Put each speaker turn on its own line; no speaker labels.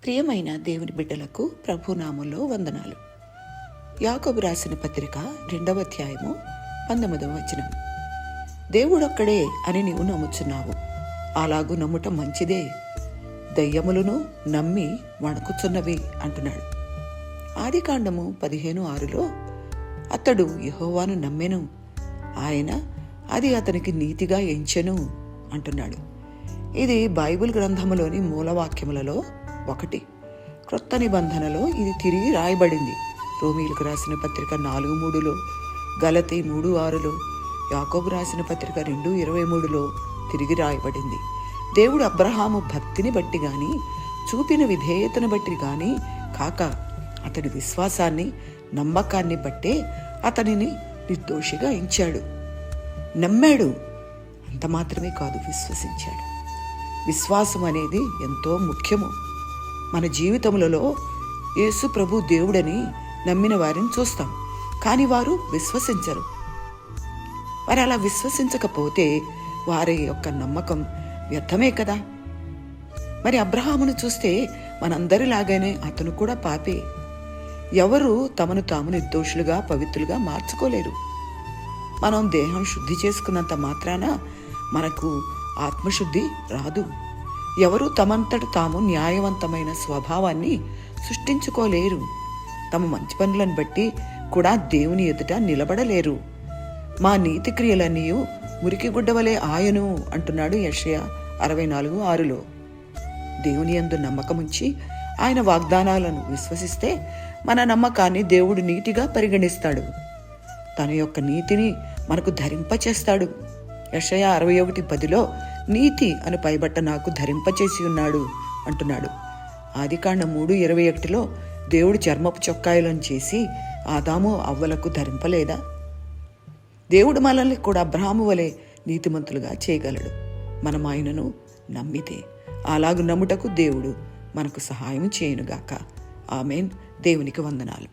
ప్రియమైన దేవుని బిడ్డలకు ప్రభునామంలో వందనాలు. యాకోబు రాసిన పత్రిక 2వ అధ్యాయము 19వ వచనం. దేవుడొక్కడే అని నీవు నమ్ముచున్నావు, అలాగూ నమ్ముట మంచిదే, దయ్యములను నమ్మి వణకుచున్నవి అంటున్నాడు. ఆదికాండము 15:6లో అతడు యెహోవాను నమ్మెను, ఆయన అది అతనికి నీతిగా ఎంచెను అంటున్నాడు. ఇది బైబిల్ గ్రంథములోని మూలవాక్యములలో ఒకటి. క్రొత్త నిబంధనలో ఇది తిరిగి రాయబడింది. రోమీలకు రాసిన పత్రిక 4:3లో, గలతీ 3:6లో, యాకోబు రాసిన పత్రిక 2:23లో తిరిగి రాయబడింది. దేవుడు అబ్రహాము భక్తిని బట్టి గాని, చూపిన విధేయతను బట్టి గాని కాక, అతడి విశ్వాసాన్ని నమ్మకాన్ని బట్టే అతనిని నిర్దోషిగా ఎంచాడు. నమ్మాడు, అంత మాత్రమే కాదు, విశ్వసించాడు. విశ్వాసం అనేది ఎంతో ముఖ్యము. మన జీవితములలో యేసు ప్రభు దేవుడని నమ్మిన వారిని చూస్తాం, కానీ వారు విశ్వసించరు. వారు అలా విశ్వసించకపోతే వారి యొక్క నమ్మకం వ్యర్థమే కదా. మరి అబ్రహామును చూస్తే మనందరిలాగానే అతను కూడా పాపే. ఎవరు తమను తాము నిర్దోషులుగా పవిత్రులుగా మార్చుకోలేరు. మనం దేహం శుద్ధి చేసుకున్నంత మాత్రాన మనకు ఆత్మశుద్ధి రాదు. ఎవరు తమంతట తాము న్యాయవంతమైన స్వభావాన్ని సృష్టించుకోలేరు. తమ మంచి పనులను బట్టి కూడా దేవుని ఎదుట నిలబడలేరు. మా నీతి క్రియలన్నీ మురికి గుడ్డవలే ఆయను అంటున్నాడు యెషయా 64:6లో. దేవుని యందు నమ్మకముంచి ఆయన వాగ్దానాలను విశ్వసిస్తే మన నమ్మకాన్ని దేవుడు నీతిగా పరిగణిస్తాడు. తన యొక్క నీతిని మనకు ధరింపచేస్తాడు. యెషయా 61:10లో నీతి అను పైబట్ట నాకు ధరింపచేసి ఉన్నాడు అంటున్నాడు. ఆదికాండం 3:21లో దేవుడు చర్మపు చొక్కాయలను చేసి ఆదాము అవ్వలకు ధరింపలేదా? దేవుడు మనల్ని కూడా అబ్రహాము వలె నీతిమంతులుగా చేయగలడు, మనం ఆయనను నమ్మితే. అలాగు నమ్ముటకు దేవుడు మనకు సహాయం చేయనుగాక. ఆమేన్. దేవునికి వందనాలు.